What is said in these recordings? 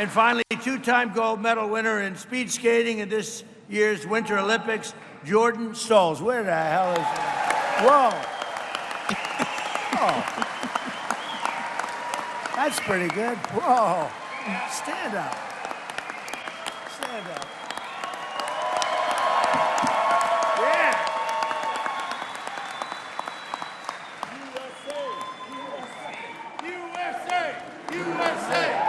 And finally, two-time gold medal winner in speed skating in this year's Winter Olympics, Jordan Stolz. Where the hell is that? Whoa. Oh. That's pretty good. Whoa. Stand up. Stand up. Yeah. USA! USA! USA!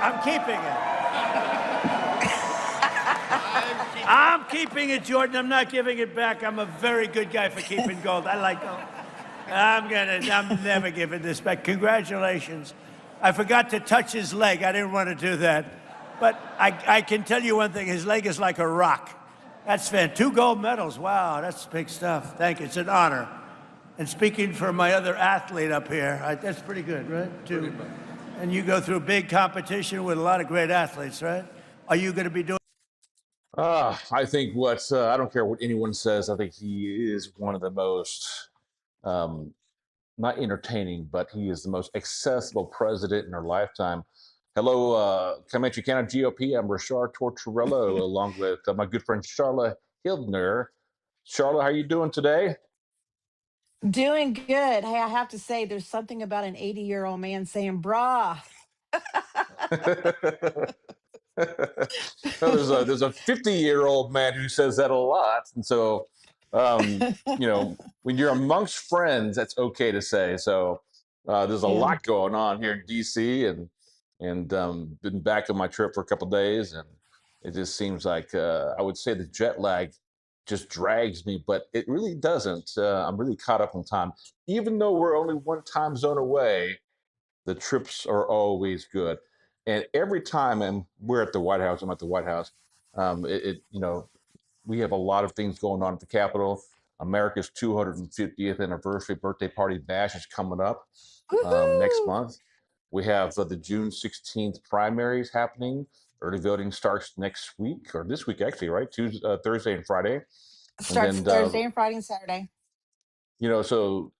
I'm keeping it. I'm keeping it, Jordan. I'm not giving it back. I'm a very good guy for keeping gold. I like gold. I'm never giving this back. Congratulations. I forgot to touch his leg. I didn't want to do that. But I can tell you one thing. His leg is like a rock. That's fantastic. 2 gold medals. Wow, that's big stuff. Thank you. It's an honor. And speaking for my other athlete up here, that's pretty good, right? 2. And you go through big competition with a lot of great athletes, right? Are you going to be doing? I think I don't care what anyone says. I think he is one of the most, not entertaining, but he is the most accessible president in our lifetime. Hello, Comanche County GOP. I'm Rarchar Tortorello, along with my good friend Sharla Hildner. Sharla, how are you doing today? Doing good. Hey, I have to say, there's something about an 80-year-old man saying "brah." There's a 50-year-old man who says that a lot, and so when you're amongst friends, that's okay to say. So there's a lot going on here in DC, and been back on my trip for a couple of days, and it just seems like I would say the jet lag just drags me, but it really doesn't. I'm really caught up on time, even though we're only one time zone away. The trips are always good. And every time, and we're at the White House, I'm at the White House, we have a lot of things going on at the Capitol. America's 250th anniversary birthday party bash is coming up next month. We have the June 16th primaries happening. Early voting starts next week, or this week actually, right? Thursday and Friday. Starts Thursday and Friday and Saturday. So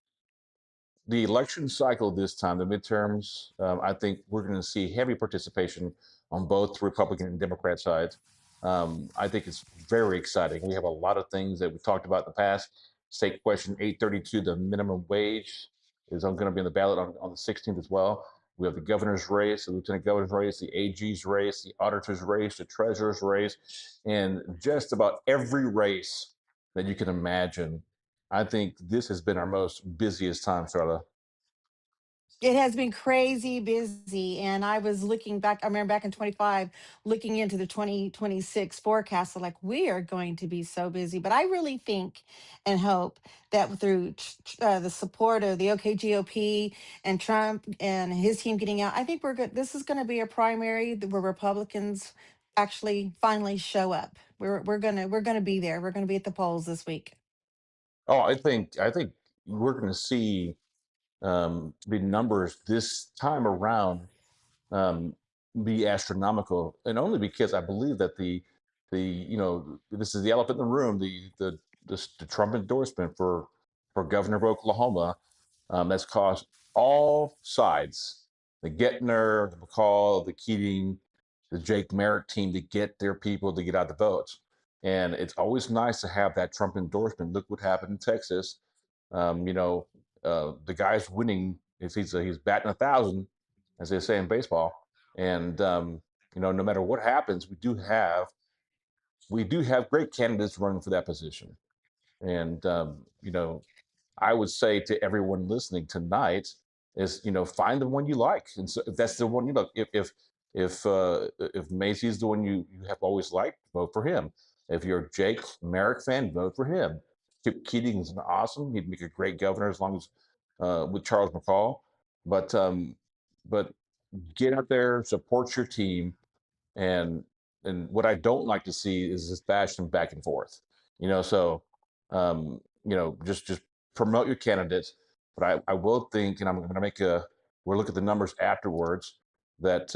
the election cycle this time, the midterms, I think we're going to see heavy participation on both Republican and Democrat sides. I think it's very exciting. We have a lot of things that we talked about in the past. State question 832, the minimum wage, is going to be on the ballot on the 16th as well. We have the governor's race, the lieutenant governor's race, the AG's race, the auditor's race, the treasurer's race, and just about every race that you can imagine. I think this has been our most busiest time, Sharla. It has been crazy busy. And I was looking back, I remember back in 25, looking into the 2026 forecast. So, like, we are going to be so busy. But I really think and hope that through the support of the OKGOP and Trump and his team getting out, I think we're good. This is going to be a primary where Republicans actually finally show up. We're gonna be there. We're gonna be at the polls this week. Oh, I think we're going to see the numbers this time around be astronomical, and only because I believe that this is the elephant in the room, the Trump endorsement for governor of Oklahoma, that's caused all sides, the Gettner, the McCall, the Keating, the Jake Merrick team, to get their people to get out the votes. And it's always nice to have that Trump endorsement. Look what happened in Texas. The guy's winning. He's batting 1,000, as they say in baseball. And no matter what happens, we do have great candidates running for that position. And I would say to everyone listening tonight is find the one you like. And so if that's the one you like, if Macy's the one you have always liked, vote for him. If you're a Jake Merrick fan, vote for him. Chip Keating is awesome. He'd make a great governor as long as with Charles McCall. But get out there, support your team, and what I don't like to see is this bashing back and forth. Just promote your candidates. But I will think, and I'm going to we'll look at the numbers afterwards, that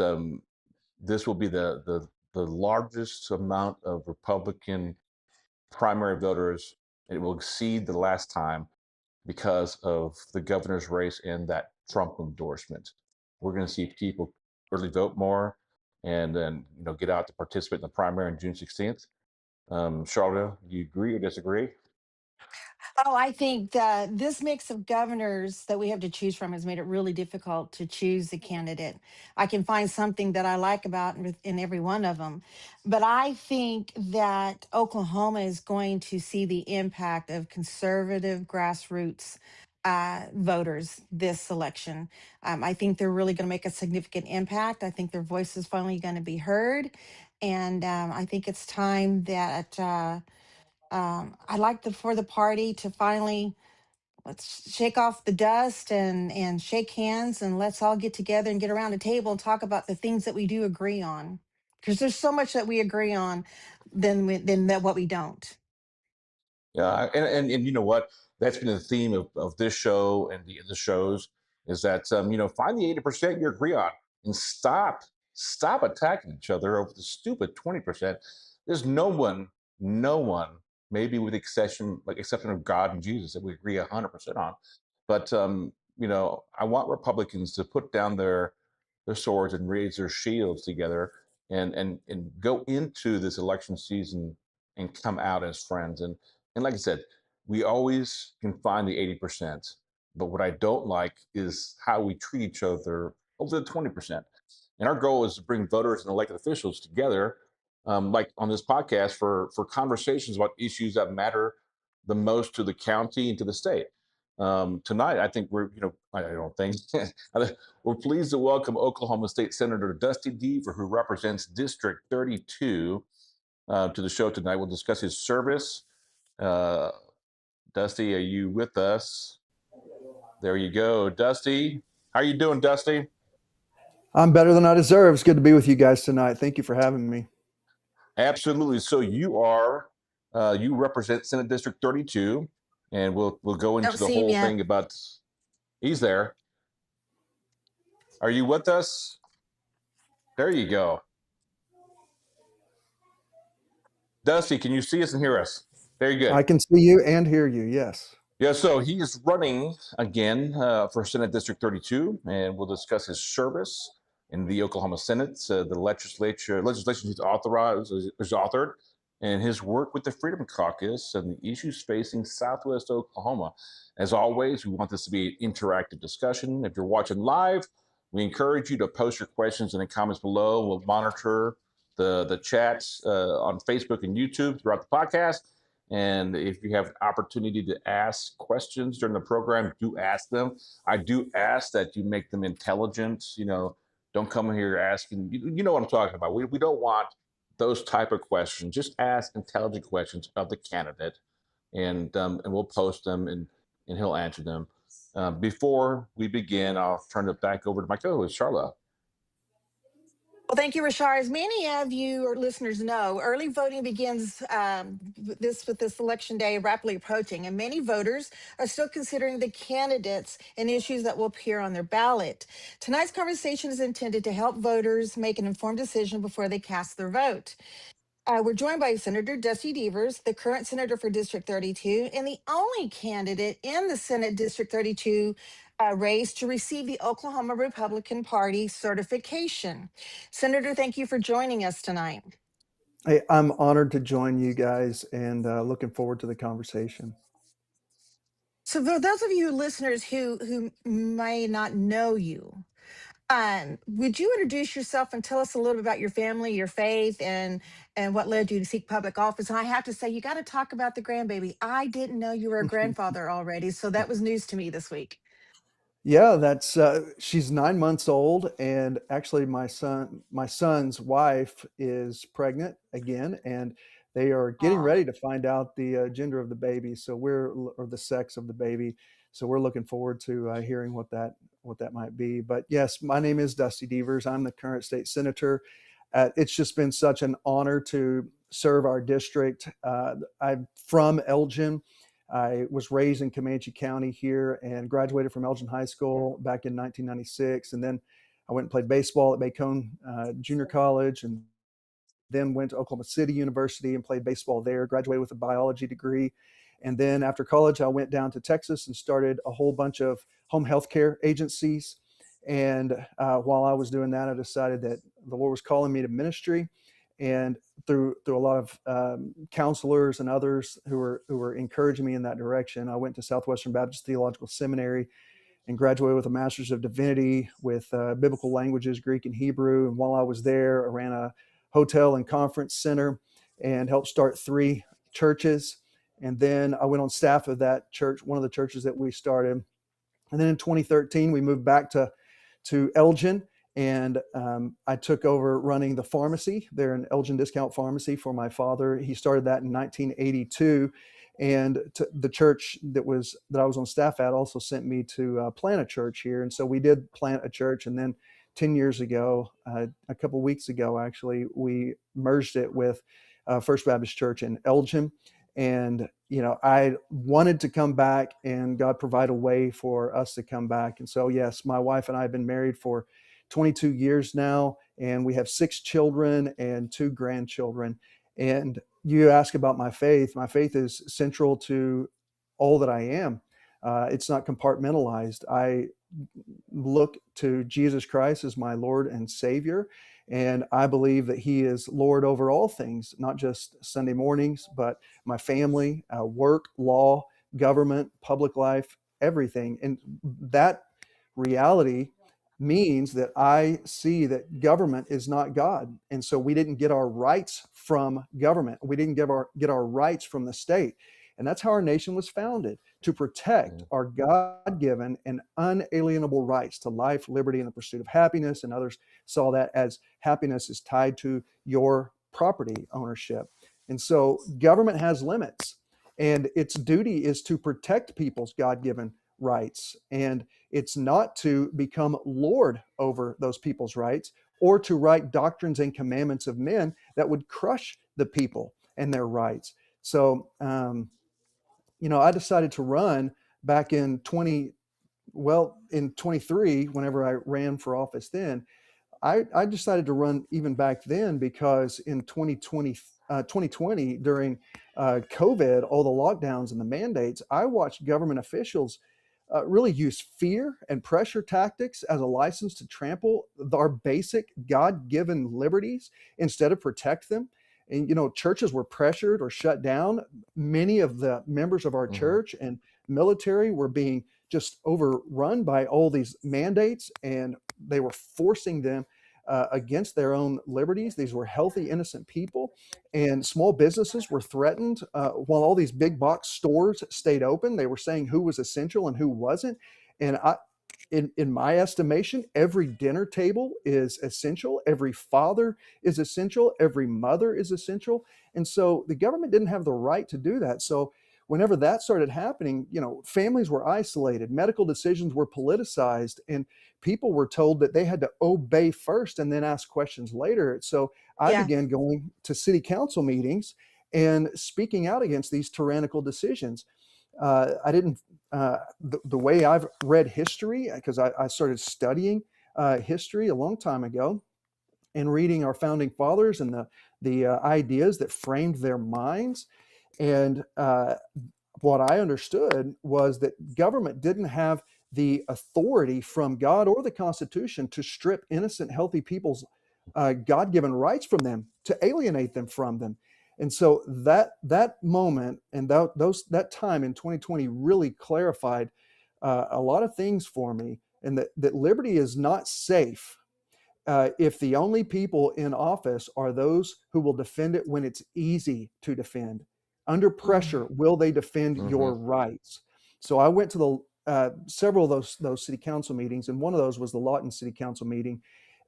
this will be the the largest amount of Republican primary voters. It will exceed the last time because of the governor's race and that Trump endorsement. We're going to see people early vote more, and then get out to participate in the primary on June 16th. Sharla, do you agree or disagree? Oh, I think that this mix of governors that we have to choose from has made it really difficult to choose a candidate. I can find something that I like about in every one of them. But I think that Oklahoma is going to see the impact of conservative grassroots voters this election. I think they're really going to make a significant impact. I think their voice is finally going to be heard. And I think it's time that. I'd like for the party to finally let's shake off the dust and shake hands and let's all get together and get around a table and talk about the things that we do agree on. Because there's so much that we agree on than that what we don't. Yeah, and you know what? That's been the theme of this show and the shows is that find the 80% you agree on and stop attacking each other over the stupid 20%. There's no one, maybe with exception of God and Jesus, that we agree 100% on. But I want Republicans to put down their swords and raise their shields together and go into this election season and come out as friends. And like I said, we always can find the 80%. But what I don't like is how we treat each other over the 20%. And our goal is to bring voters and elected officials together, like on this podcast, for conversations about issues that matter the most to the county and to the state. Tonight, I think I don't think, we're pleased to welcome Oklahoma State Senator Dusty Deevers, who represents District 32, to the show tonight. We'll discuss his service. Dusty, are you with us? There you go, Dusty. How are you doing, Dusty? I'm better than I deserve. It's good to be with you guys tonight. Thank you for having me. Absolutely. So you represent Senate District 32, and we'll go into Don't the see him whole yet. thing about. He's there. Are you with us? There you go. Dusty, can you see us and hear us? Very good. I can see you and hear you. Yes. Yeah, so he is running again for Senate District 32, and we'll discuss his service in the Oklahoma Senate, the legislation he's authored, and his work with the Freedom Caucus and the issues facing Southwest Oklahoma. As always, we want this to be an interactive discussion. If you're watching live, we encourage you to post your questions in the comments below. We'll monitor the chats on Facebook and YouTube throughout the podcast. And if you have an opportunity to ask questions during the program, do ask them. I do ask that you make them intelligent. Don't come here asking, you know what I'm talking about. We don't want those type of questions. Just ask intelligent questions of the candidate, and we'll post them and he'll answer them. Before we begin, I'll turn it back over to my co-host, Sharla. Well, thank you, Rarchar. As many of you or listeners know, early voting begins with this election day rapidly approaching, and many voters are still considering the candidates and issues that will appear on their ballot. Tonight's conversation is intended to help voters make an informed decision before they cast their vote. We're joined by Senator Dusty Deevers, the current senator for District 32, and the only candidate in the Senate District 32 race to receive the Oklahoma Republican Party certification. Senator, thank you for joining us tonight. Hey, I'm honored to join you guys and looking forward to the conversation. So, for those of you listeners who may not know you, would you introduce yourself and tell us a little bit about your family, your faith, and what led you to seek public office? And I have to say, you got to talk about the grandbaby. I didn't know you were a grandfather already, so that was news to me this week. Yeah, that's she's 9 months old, and actually my son's wife is pregnant again, and they are getting Oh, ready to find out the gender of the baby. So or the sex of the baby. So we're looking forward to hearing what that might be. But yes, my name is Dusty Deevers. I'm the current state senator. It's just been such an honor to serve our district. I'm from Elgin. I was raised in Comanche County here and graduated from Elgin High School back in 1996. And then I went and played baseball at Bacone Junior College and then went to Oklahoma City University and played baseball there, graduated with a biology degree. And then after college, I went down to Texas and started a whole bunch of home health care agencies. And while I was doing that, I decided that the Lord was calling me to ministry. And through a lot of counselors and others who were encouraging me in that direction, I went to Southwestern Baptist Theological Seminary and graduated with a Master's of Divinity with biblical languages, Greek and Hebrew. And while I was there, I ran a hotel and conference center and helped start 3 churches. And then I went on staff of that church, one of the churches that we started. And then in 2013, we moved back to Elgin, and I took over running the pharmacy there in Elgin Discount Pharmacy for my father. He started that in 1982. And the church that I was on staff at also sent me to plant a church here. And so we did plant a church. And then 10 years ago, a couple of weeks ago, actually, we merged it with First Baptist Church in Elgin. And, I wanted to come back, and God provided a way for us to come back. And so, yes, my wife and I have been married for 22 years now, and we have 6 children and 2 grandchildren. And you ask about my faith. My faith is central to all that I am. It's not compartmentalized. I look to Jesus Christ as my Lord and Savior, and I believe that He is Lord over all things, not just Sunday mornings, but my family, work, law, government, public life, everything. And that reality means that I see that government is not God. And so we didn't get our rights from government. We didn't get our rights from the state. And that's how our nation was founded, to protect our God-given and unalienable rights to life, liberty, and the pursuit of happiness. And others saw that as happiness is tied to your property ownership. And so government has limits, and its duty is to protect people's God-given rights. And it's not to become Lord over those people's rights, or to write doctrines and commandments of men that would crush the people and their rights. So, I decided to run back in 23, whenever I ran for office then. I decided to run even back then because in 2020 during COVID, all the lockdowns and the mandates, I watched government officials really use fear and pressure tactics as a license to trample our basic God-given liberties instead of protect them. And, churches were pressured or shut down. Many of the members of our church and military were being just overrun by all these mandates, and they were forcing them against their own liberties. These were healthy, innocent people, and small businesses were threatened while all these big box stores stayed open. They were saying who was essential and who wasn't. And in my estimation, every dinner table is essential. Every father is essential. Every mother is essential. And so the government didn't have the right to do that. So whenever that started happening, families were isolated, medical decisions were politicized, and people were told that they had to obey first and then ask questions later. So I began going to city council meetings and speaking out against these tyrannical decisions. I didn't, the way I've read history, because I started studying history a long time ago and reading our founding fathers and the ideas that framed their minds. And what I understood was that government didn't have the authority from God or the Constitution to strip innocent, healthy people's God-given rights from them, to alienate them from them. And so that moment and that time in 2020 really clarified a lot of things for me, and that liberty is not safe if the only people in office are those who will defend it when it's easy to defend. Under pressure, will they defend your rights? So I went to several of those city council meetings, and one of those was the Lawton City Council meeting.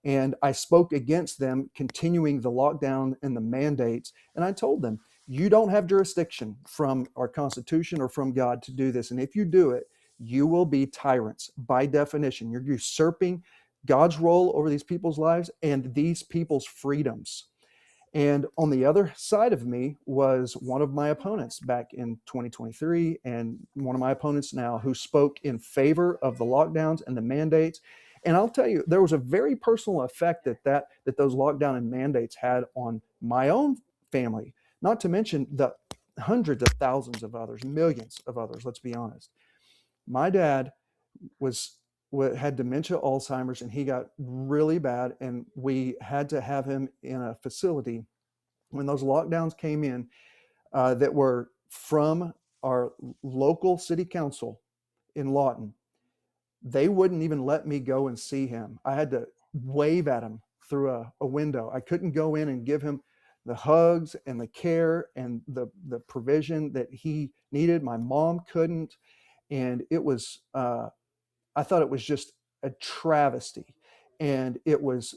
And I spoke against them continuing the lockdown and the mandates. And I told them, you don't have jurisdiction from our Constitution or from God to do this. And if you do it, you will be tyrants by definition. You're usurping God's role over these people's lives and these people's freedoms. And on the other side of me was one of my opponents back in 2023, and one of my opponents now, who spoke in favor of the lockdowns and the mandates. And I'll tell you, there was a very personal effect that those lockdown and mandates had on my own family, not to mention the hundreds of thousands of others, millions of others, let's be honest. My dad had dementia, Alzheimer's, and he got really bad, and we had to have him in a facility when those lockdowns came in, that were from our local city council in Lawton. They wouldn't even let me go and see him. I had to wave at him through a window. I couldn't go in and give him the hugs and the care and the provision that he needed. My mom couldn't. And it was, I thought it was just a travesty. And it was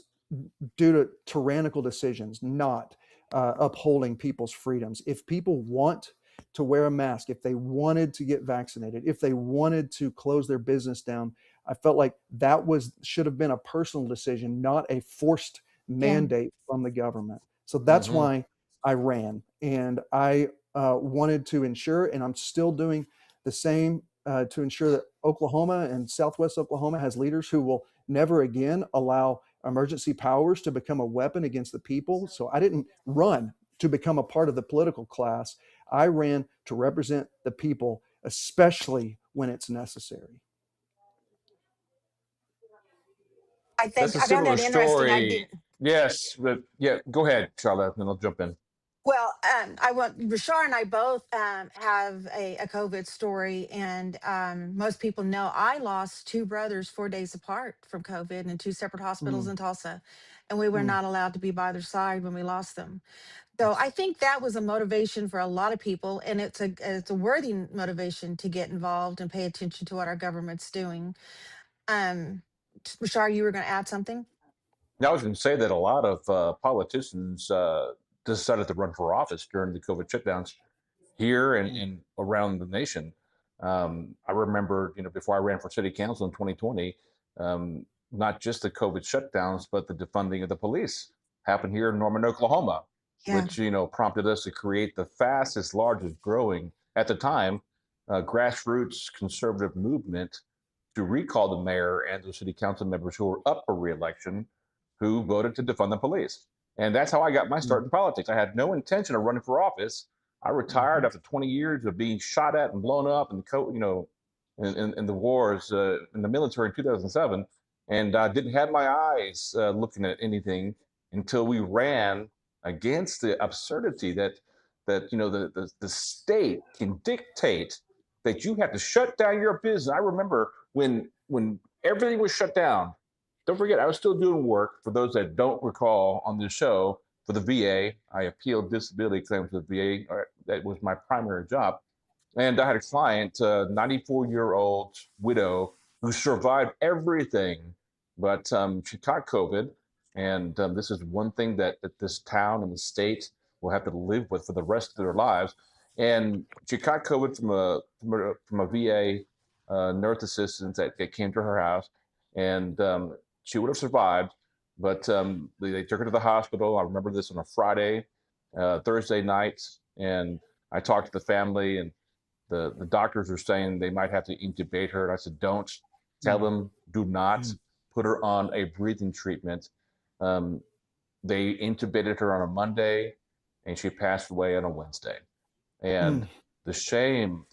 due to tyrannical decisions, not upholding people's freedoms. If people want to wear a mask, if they wanted to get vaccinated, if they wanted to close their business down, I felt like that should have been a personal decision, not a forced mandate from the government. So that's why I ran, and I wanted to ensure, and I'm still doing the same, to ensure that Oklahoma and Southwest Oklahoma has leaders who will never again allow emergency powers to become a weapon against the people. So I didn't run to become a part of the political class. I ran to represent the people, especially when it's necessary. I That's think a I found similar that interesting. I story. didn't. Yes, but yeah, go ahead, Charlotte, and then I'll jump in. Well, I want Rashar and I both have a COVID story, and most people know I lost two brothers 4 days apart from COVID in two separate hospitals Mm, in Tulsa, and we were mm, not allowed to be by their side when we lost them. So I think that was a motivation for a lot of people, and it's a worthy motivation to get involved and pay attention to what our government's doing. Um, Rashar, you were going to add something? Now, I was going to say that a lot of politicians decided to run for office during the COVID shutdowns here mm, and around the nation. I remember, before I ran for city council in 2020, not just the COVID shutdowns, but the defunding of the police happened here in Norman, Oklahoma, Yeah, which, prompted us to create the fastest, largest growing at the time grassroots conservative movement to recall the mayor and the city council members who were up for reelection who voted to defund the police. And that's how I got my mm, start in politics. I had no intention of running for office. I retired mhm, after 20 years of being shot at and blown up and in the wars in the military in 2007, and didn't have my eyes looking at anything until we ran against the absurdity that the state can dictate that you have to shut down your business. I remember when everything was shut down. Don't forget, I was still doing work. For those that don't recall, on this show for the VA, I appealed disability claims to the VA. That was my primary job. And I had a client, a 94-year-old widow who survived everything, but she caught COVID. And this is one thing that this town and the state will have to live with for the rest of their lives. And she caught COVID from a VA nurse assistant that came to her house. And she would have survived, but they took her to the hospital. I remember this on a Friday, Thursday night. And I talked to the family, and the doctors were saying they might have to intubate her. And I said, don't tell mm, them, do not mm, put her on a breathing treatment. Um, they intubated her on a Monday, and she passed away on a Wednesday. And mm, the shame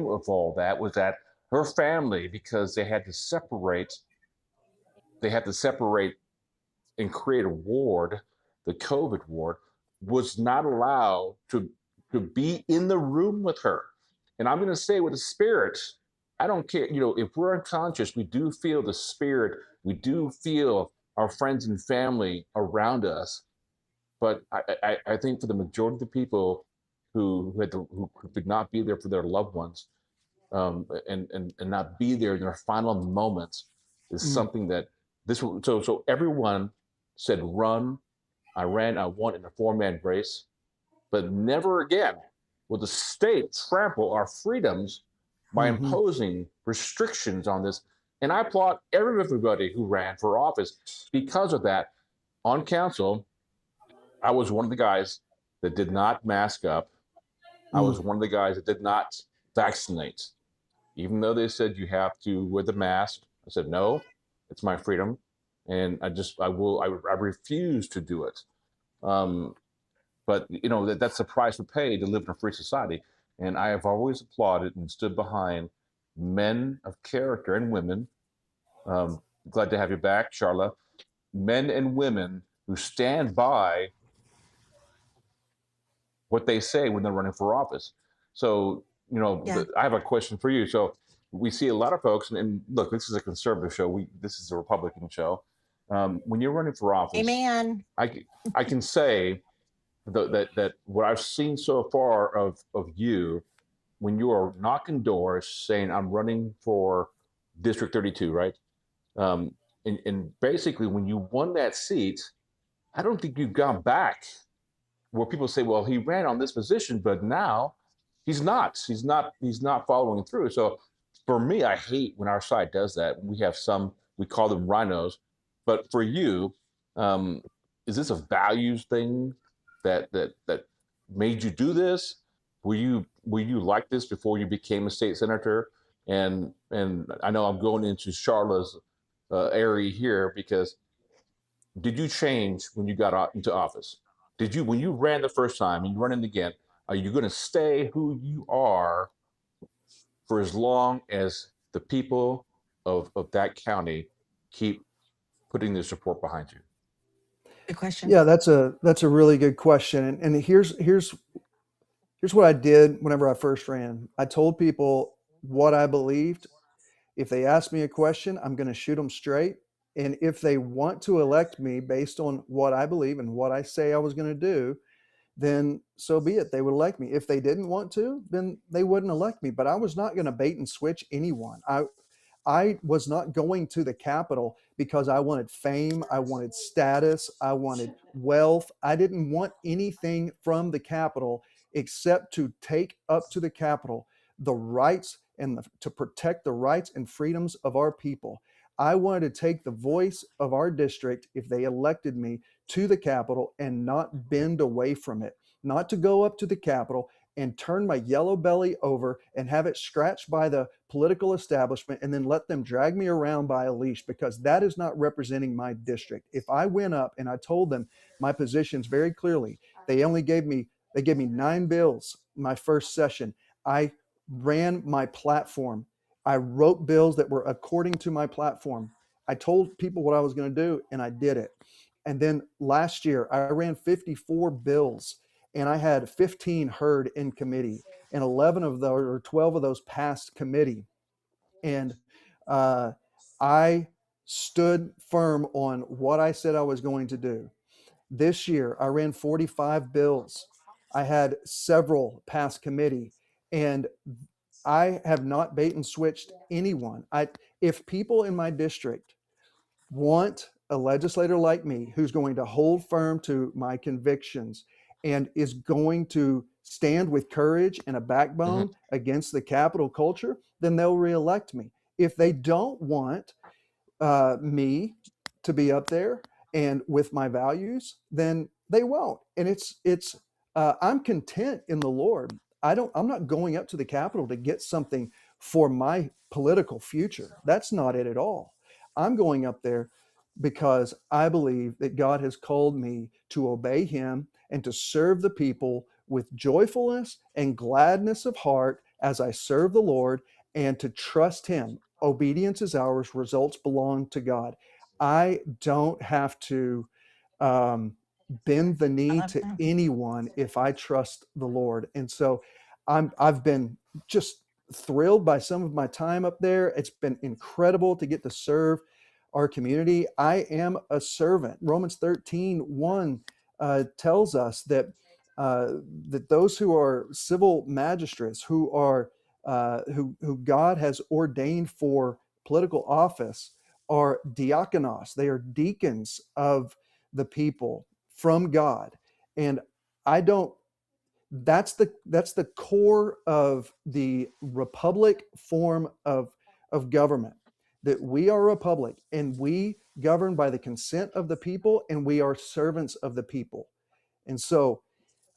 of all that was that her family, because they had to separate and create a ward, the COVID ward, was not allowed to be in the room with her. And I'm going to say with the spirit, I don't care, if we're unconscious, we do feel the spirit, we do feel our friends and family around us. But I think for the majority of the people who could not be there for their loved ones, and not be there in their final moments, is mm, something that so everyone said run. I ran. I won in a 4-man race, but never again will the state trample our freedoms by mhm, imposing restrictions on this. And I applaud everybody who ran for office because of that. On council, I was one of the guys that did not mask up. I mm, was one of the guys that did not vaccinate. Even though they said you have to wear the mask, I said, no, It's my freedom, and I refuse to do it. But that's the price we pay to live in a free society. And I have always applauded and stood behind men of character and women. Glad to have you back, Sharla. Men and women who stand by what they say when they're running for office. So, Yeah. I have a question for you. So we see a lot of folks, and look, this is a conservative show. This is a Republican show. When you're running for office, Amen. I can say that what I've seen so far of you, when you are knocking doors saying, I'm running for District 32, right? And basically, when you won that seat, I don't think you've gone back where people say, well, he ran on this position, but now he's not. He's not following through. So for me, I hate when our side does that. We have we call them rhinos. But for you, is this a values thing that made you do this? Were you like this before you became a state senator? And I know I'm going into Sharla's area here, because did you change when you got into office? Did you, when you ran the first time and you're running again, are you going to stay who you are for as long as the people of that county keep putting their support behind you? Good question. Yeah, that's a really good question. And here's what I did whenever I first ran. I told people what I believed. If they ask me a question, I'm going to shoot them straight. And if they want to elect me based on what I believe and what I say I was going to do, then so be it. They would elect me. If they didn't want to, then they wouldn't elect me. But I was not going to bait and switch anyone. I was not going to the Capitol because I wanted fame, I wanted status, I wanted wealth. I didn't want anything from the Capitol except to take up to the Capitol the rights and to protect the rights and freedoms of our people. I wanted to take the voice of our district, if they elected me, to the Capitol and not bend away from it, not to go up to the Capitol and turn my yellow belly over and have it scratched by the political establishment and then let them drag me around by a leash, because that is not representing my district. If I went up and I told them my positions very clearly, they gave me 9 bills my first session. I ran my platform. I wrote bills that were according to my platform. I told people what I was going to do, and I did it. And then last year, I ran 54 bills, and I had 15 heard in committee, and 11 of those or 12 of those passed committee. And I stood firm on what I said I was going to do. This year, I ran 45 bills. I had several pass committee, and I have not bait and switched anyone. If people in my district want a legislator like me who's going to hold firm to my convictions and is going to stand with courage and a backbone against the capital culture, then they'll reelect me. If they don't want me to be up there and with my values, then they won't. And I'm content in the Lord. I'm not going up to the Capitol to get something for my political future. That's not it at all. I'm going up there because I believe that God has called me to obey him and to serve the people with joyfulness and gladness of heart as I serve the Lord, and to trust him. Obedience is ours, results belong to God. I don't have to bend the knee to anyone if I trust the Lord. And so I've been just thrilled by some of my time up there. It's been incredible to get to serve our community. I am a servant. Romans 13:1 tells us that those who are civil magistrates, who God has ordained for political office, are diakonos. They are deacons of the people from God. And that's the core of the republic form of government, that we are a republic and we govern by the consent of the people, and we are servants of the people. And so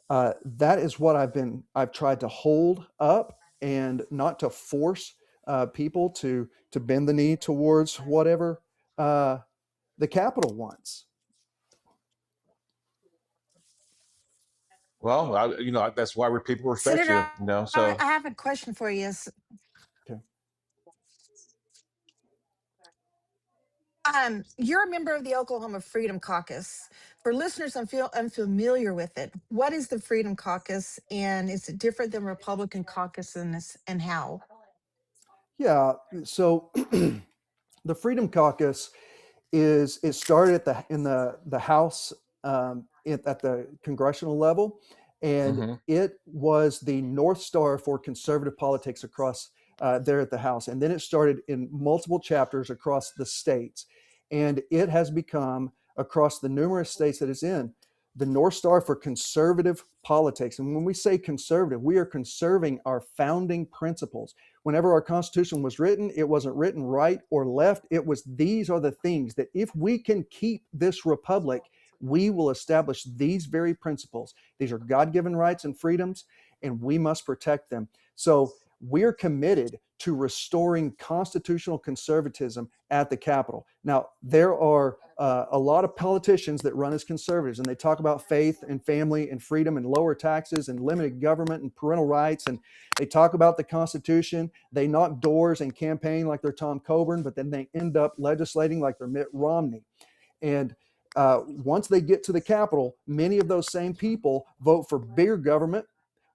that is what I've tried to hold up, and not to force people to bend the knee towards whatever the Capitol wants. Well, that's why people respect Senator, you. So I have a question for you. Okay. You're a member of the Oklahoma Freedom Caucus. For listeners, unfamiliar with it. What is the Freedom Caucus, and is it different than Republican caucus and how? Yeah. So the Freedom Caucus it started in the House, at the congressional level, and mhm. it was the North Star for conservative politics across there at the House. And then it started in multiple chapters across the states, and it has become, across the numerous states that it's in, the North Star for conservative politics. And when we say conservative, we are conserving our founding principles. Whenever our Constitution was written, it wasn't written right or left. It was, these are the things that if we can keep this republic, we will establish these very principles. These are God-given rights and freedoms, and we must protect them. So we're committed to restoring constitutional conservatism at the Capitol. Now, there are a lot of politicians that run as conservatives, and they talk about faith and family and freedom and lower taxes and limited government and parental rights, and they talk about the Constitution. They knock doors and campaign like they're Tom Coburn, but then they end up legislating like they're Mitt Romney. And once they get to the Capitol, many of those same people vote for bigger government,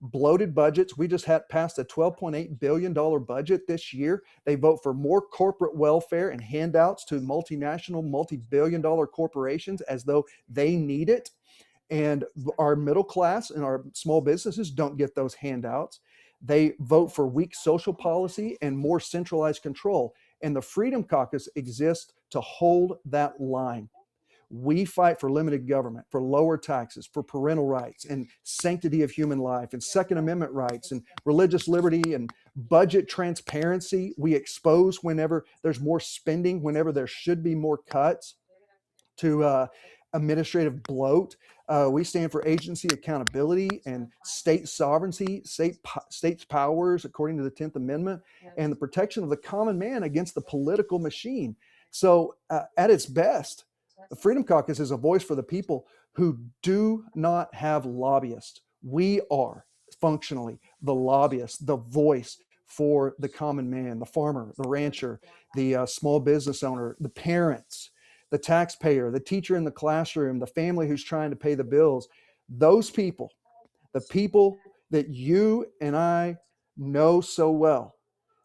bloated budgets. We just had passed a $12.8 billion budget this year. They vote for more corporate welfare and handouts to multinational, multi-billion dollar corporations as though they need it. And our middle class and our small businesses don't get those handouts. They vote for weak social policy and more centralized control. And the Freedom Caucus exists to hold that line. We fight for limited government, for lower taxes, for parental rights and sanctity of human life and Second Amendment rights and religious liberty and budget transparency. We expose whenever there's more spending, whenever there should be more cuts, to administrative bloat. We stand for agency accountability and state sovereignty, states' powers according to the 10th Amendment, and the protection of the common man against the political machine. So at its best, the Freedom Caucus is a voice for the people who do not have lobbyists. We are functionally the lobbyist, the voice for the common man, the farmer, the rancher, the small business owner, the parents, the taxpayer, the teacher in the classroom, the family who's trying to pay the bills. Those people, the people that you and I know so well,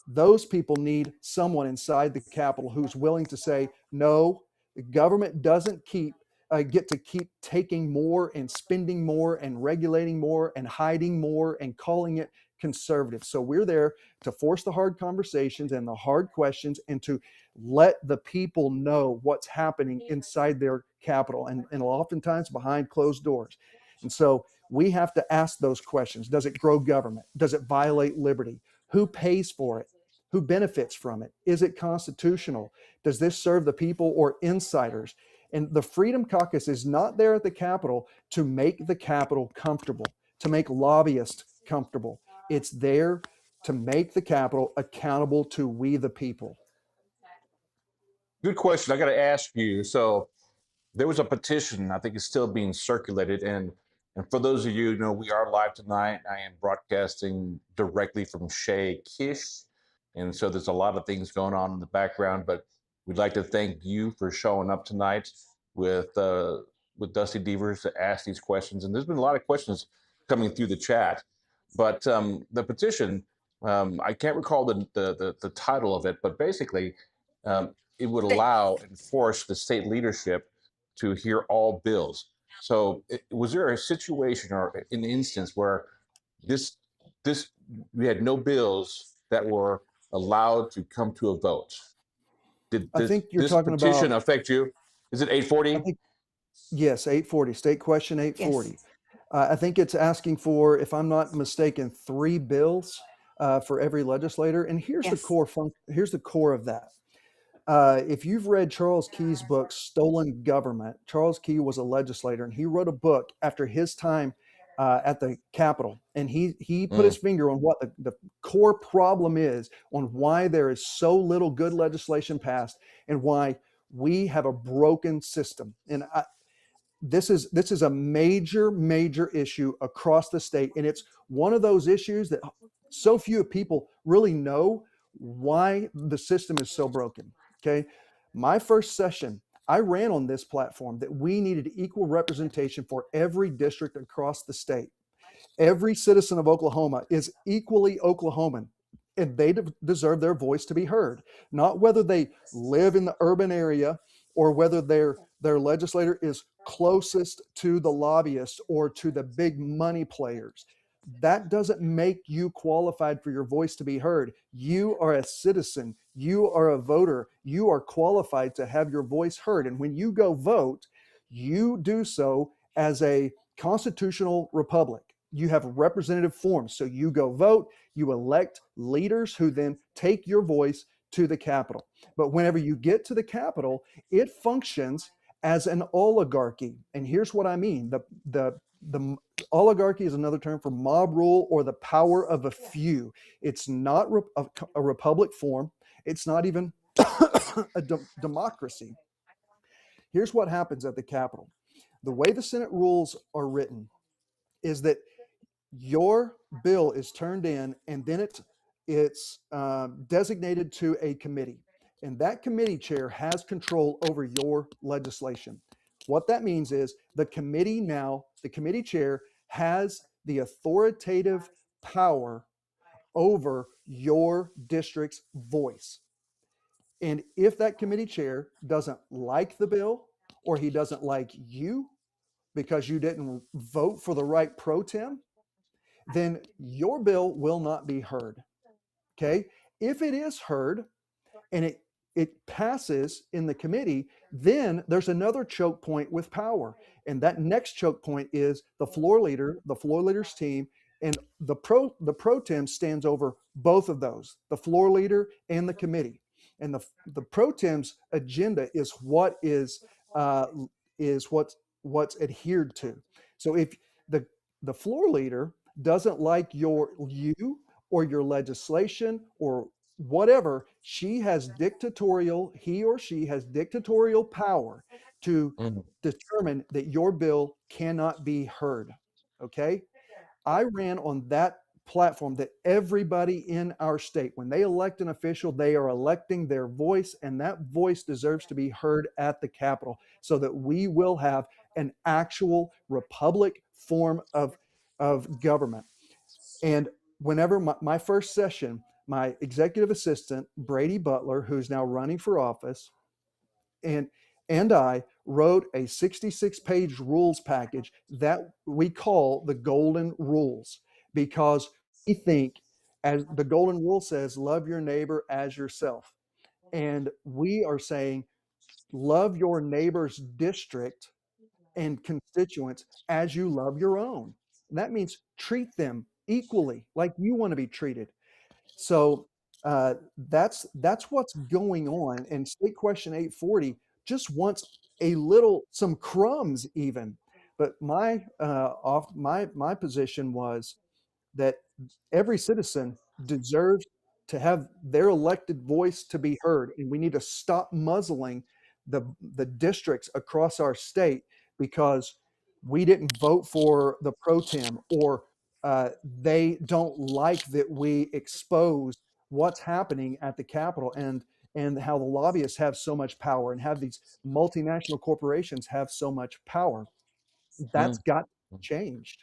those people need someone inside the Capitol who's willing to say, no, the government doesn't get to keep taking more and spending more and regulating more and hiding more and calling it conservative. So we're there to force the hard conversations and the hard questions and to let the people know what's happening inside their Capitol and oftentimes behind closed doors. And so we have to ask those questions. Does it grow government? Does it violate liberty? Who pays for it? Who benefits from it? Is it constitutional? Does this serve the people or insiders? And the Freedom Caucus is not there at the Capitol to make the Capitol comfortable, to make lobbyists comfortable. It's there to make the Capitol accountable to we the people. Good question. I got to ask you. So there was a petition. I think it's still being circulated. And for those of you who know, we are live tonight. I am broadcasting directly from Shea Kish. And so there's a lot of things going on in the background, but we'd like to thank you for showing up tonight with Dusty Deevers to ask these questions. And there's been a lot of questions coming through the chat, but the petition, I can't recall the title of it, but basically it would allow and force the state leadership to hear all bills. So was there a situation or an instance where this we had no bills that were allowed to come to a vote? I think you're this talking petition about, affect you? Is it 840? Yes, 840, state question 840. Yes. I think it's asking for, if I'm not mistaken, 3 bills for every legislator. And here's Yes. here's the core of that. If you've read Charles Key's book, Stolen Government, Charles Key was a legislator, and he wrote a book after his time at the Capitol. And he put his finger on what the core problem is, on why there is so little good legislation passed, and why We have a broken system. And this is a major issue across the state. And it's one of those issues that so few people really know why the system is so broken. Okay. My first session, I ran on this platform that we needed equal representation for every district across the state. Every citizen of Oklahoma is equally Oklahoman, and they deserve their voice to be heard, not whether they live in the urban area or whether their legislator is closest to the lobbyists or to the big money players. That doesn't make you qualified for your voice to be heard. You are a citizen. You are a voter. You are qualified to have your voice heard. And when you go vote, you do so as a constitutional republic. You have representative forms. So you go vote, you elect leaders who then take your voice to the Capitol. But whenever you get to the Capitol, it functions as an oligarchy. And here's what I mean. The oligarchy is another term for mob rule or the power of a few. It's not a republic form. It's not even a democracy. Here's what happens at the Capitol. The way the Senate rules are written is that your bill is turned in and then it's designated to a committee. And that committee chair has control over your legislation. What that means is the committee chair has the authoritative power over your district's voice. And if that committee chair doesn't like the bill or he doesn't like you because you didn't vote for the right pro tem, then your bill will not be heard. Okay? If it is heard and it passes in the committee, then there's another choke point with power. And that next choke point is the floor leader's team, and the pro tem stands over both of those, the floor leader and the committee. And the pro tem's agenda is what's adhered to. So if the floor leader doesn't like you or your legislation or whatever, he or she has dictatorial power to determine that your bill cannot be heard. Okay? I ran on that platform that everybody in our state, when they elect an official, they are electing their voice, and that voice deserves to be heard at the Capitol so that we will have an actual republic form of government. And whenever my first session, my executive assistant, Brady Butler, who's now running for office, and I wrote a 66-page rules package that we call the Golden Rules, because we think, as the Golden Rule says, love your neighbor as yourself. And we are saying, love your neighbor's district and constituents as you love your own. And that means treat them equally, like you want to be treated. So that's what's going on. And State Question 840 just wants some crumbs even. But my position was that every citizen deserves to have their elected voice to be heard, and we need to stop muzzling the districts across our state because we didn't vote for the pro tem, or they don't like that we expose what's happening at the Capitol and how the lobbyists have so much power and have these multinational corporations have so much power. That's got changed.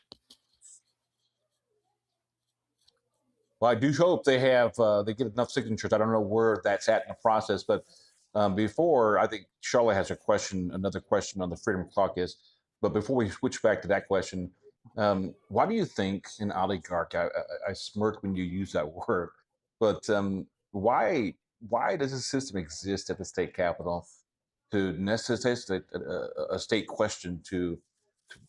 Well, I do hope they get enough signatures. I don't know where that's at in the process, but before, I think Sharla has another question on the Freedom Caucus. But before we switch back to that question, why do you think an oligarch? I smirk when you use that word, but why does a system exist at the state capitol to necessitate a state question to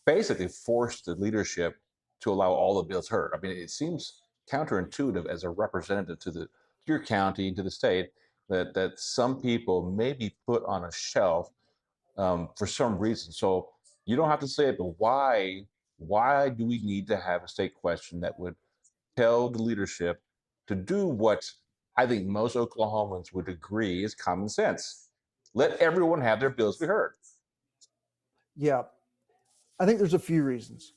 basically force the leadership to allow all the bills heard? I mean, it seems counterintuitive as a representative to your county, to the state, that some people may be put on a shelf for some reason. So you don't have to say it, but why do we need to have a state question that would tell the leadership to do what I think most Oklahomans would agree is common sense? let everyone have their bills be heard? Yeah, I think there's a few reasons.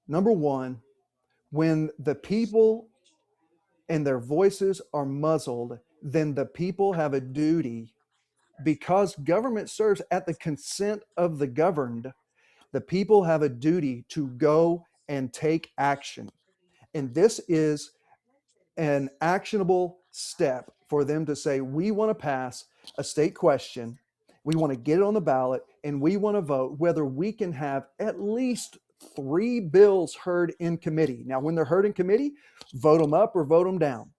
Number one, when the people and their voices are muzzled, then the people have a duty, because government serves at the consent of the governed, the people have a duty to go and take action. And this is an actionable step for them to say, we want to pass a state question, we want to get it on the ballot, and we want to vote whether we can have at least 3 bills heard in committee. Now, when they're heard in committee, vote them up or vote them down.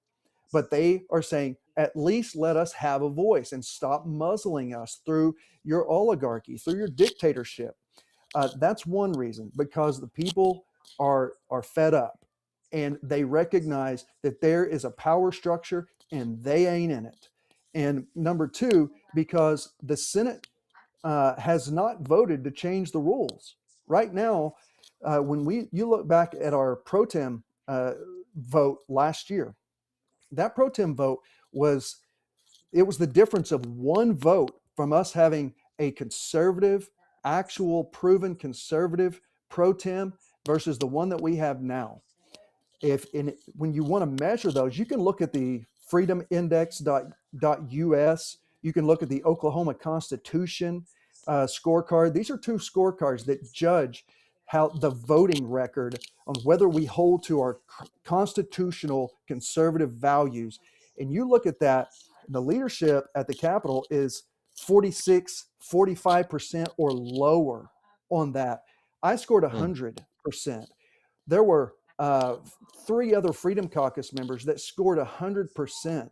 But they are saying, at least let us have a voice and stop muzzling us through your oligarchy, through your dictatorship. That's one reason, because the people are fed up and they recognize that there is a power structure and they ain't in it. And number two, because the Senate has not voted to change the rules. Right now, when you look back at our pro tem vote last year, that pro tem vote was the difference of one vote from us having a conservative, actual proven conservative pro tem versus the one that we have now. When you want to measure those, you can look at the freedomindex.us. You can look at the Oklahoma Constitution scorecard. These are 2 scorecards that judge how the voting record on whether we hold to our constitutional conservative values. And you look at that, the leadership at the Capitol is 46, 45% or lower on that. I scored 100%. There were 3 other Freedom Caucus members that scored 100%.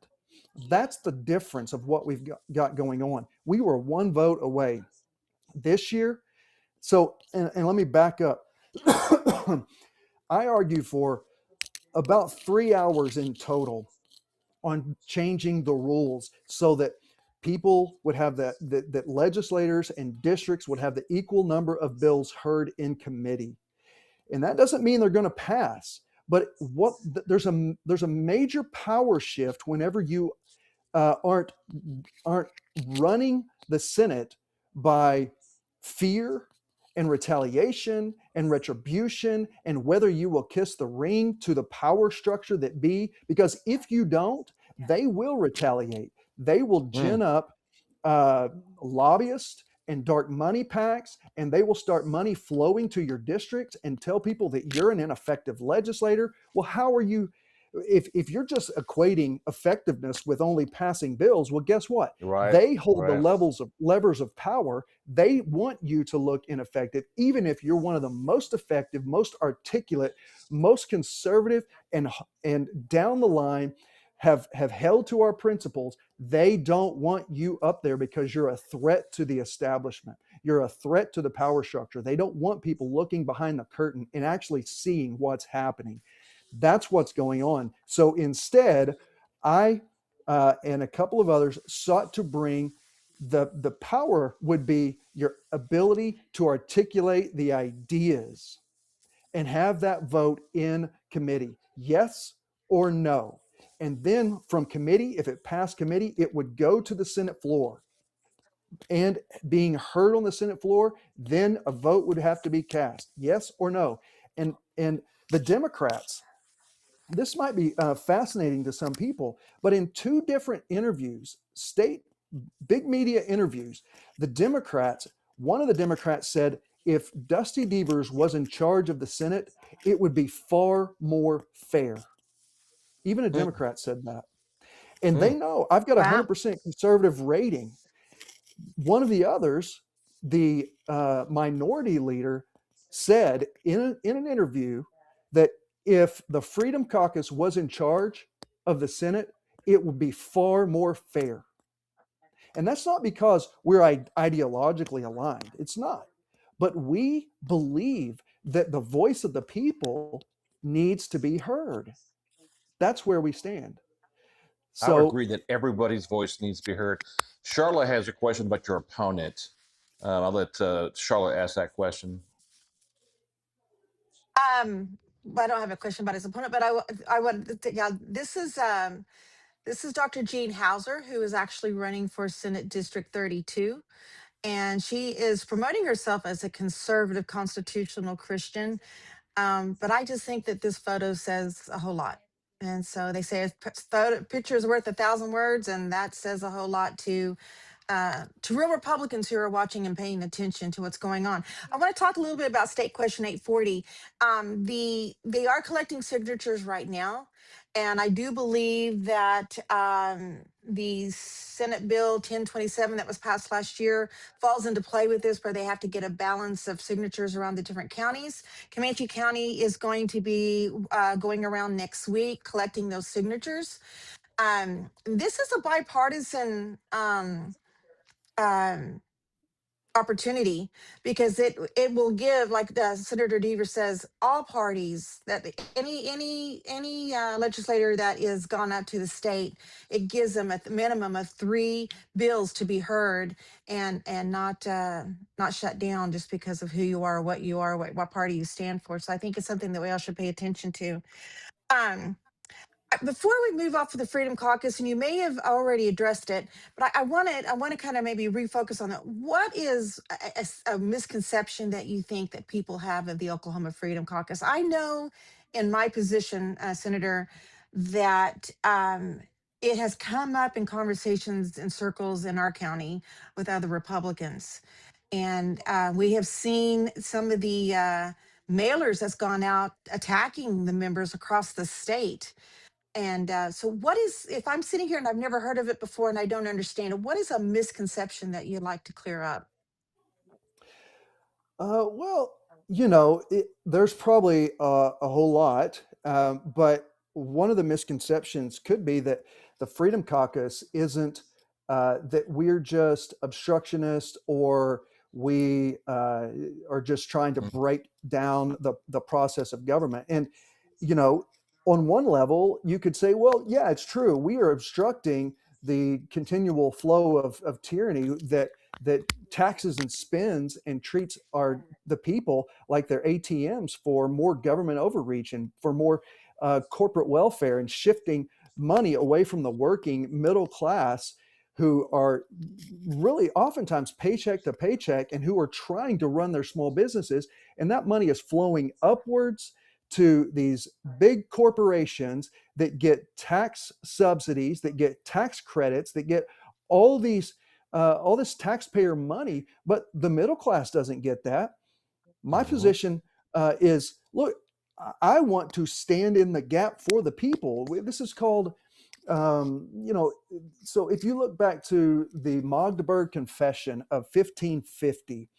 That's the difference of what we've got going on. We were 1 vote away this year. So, and let me back up. I argued for about 3 hours in total on changing the rules so that people would have that legislators and districts would have the equal number of bills heard in committee. And that doesn't mean they're going to pass, but there's a major power shift whenever you aren't running the Senate by fear and retaliation and retribution and whether you will kiss the ring to the power structure that be, because if you don't, they will retaliate. They will gin up lobbyists and dark money packs, and they will start money flowing to your districts and tell people that you're an ineffective legislator. Well, how are you? If you're just equating effectiveness with only passing bills, well, guess what? Right, they hold right. the levers of power. They want you to look ineffective, even if you're one of the most effective, most articulate, most conservative, and down the line have held to our principles. They don't want you up there because you're a threat to the establishment. You're a threat to the power structure. They don't want people looking behind the curtain and actually seeing what's happening. That's what's going on. So instead, I and a couple of others sought to bring the power would be your ability to articulate the ideas and have that vote in committee, yes or no. And then from committee, if it passed committee, it would go to the Senate floor. And being heard on the Senate floor, then a vote would have to be cast, yes or no. And the Democrats, this might be fascinating to some people, but in 2 different interviews, big media interviews, one of the Democrats said, if Dusty Deevers was in charge of the Senate, it would be far more fair. Even a Democrat said that. And they know I've got a 100% conservative rating. One of the others, the minority leader, said in an interview that if the Freedom Caucus was in charge of the Senate, it would be far more fair. And that's not because we're ideologically aligned. It's not. But we believe that the voice of the people needs to be heard. That's where we stand. I would agree that everybody's voice needs to be heard. Sharla has a question about your opponent. I'll let Sharla ask that question. I don't have a question about his opponent, but I want to, yeah, this This is Dr. Jean Hauser, who is actually running for Senate District 32. And she is promoting herself as a conservative constitutional Christian. But I just think that this photo says a whole lot. And so they say a picture is worth 1,000 words, and that says a whole lot to real Republicans who are watching and paying attention to what's going on. I want to talk a little bit about State Question 840. They are collecting signatures right now, and I do believe that the Senate Bill 1027 that was passed last year falls into play with this, where they have to get a balance of signatures around the different counties. Comanche County is going to be going around next week collecting those signatures. This is a bipartisan um, opportunity, because it will give, like Senator Deevers says, all parties, that any legislator that is gone up to the state, it gives them a minimum of 3 bills to be heard, and not shut down just because of who you are, what you are, what party you stand for. So I think it's something that we all should pay attention to. Um, Before we move off of the Freedom Caucus, and you may have already addressed it, but I want to kind of maybe refocus on that. What is a misconception that you think that people have of the Oklahoma Freedom Caucus? I know in my position, Senator, that it has come up in conversations in circles in our county with other Republicans. And we have seen some of the mailers that's gone out attacking the members across the state. And so, what is, if I'm sitting here and I've never heard of it before and I don't understand it, what is a misconception that you'd like to clear up? Well, there's probably a whole lot, but one of the misconceptions could be that the Freedom Caucus isn't that we're just obstructionists, or we are just trying to break down the process of government. And, you know, on one level, you could say, well, yeah, it's true. We are obstructing the continual flow of tyranny that taxes and spends and treats the people like they're ATMs for more government overreach and for more corporate welfare, and shifting money away from the working middle class, who are really oftentimes paycheck to paycheck and who are trying to run their small businesses. And that money is flowing upwards to these big corporations that get tax subsidies, that get tax credits, that get all this taxpayer money, but the middle class doesn't get that. My position is, look, I want to stand in the gap for the people. This is called, so if you look back to the Magdeburg Confession of 1550,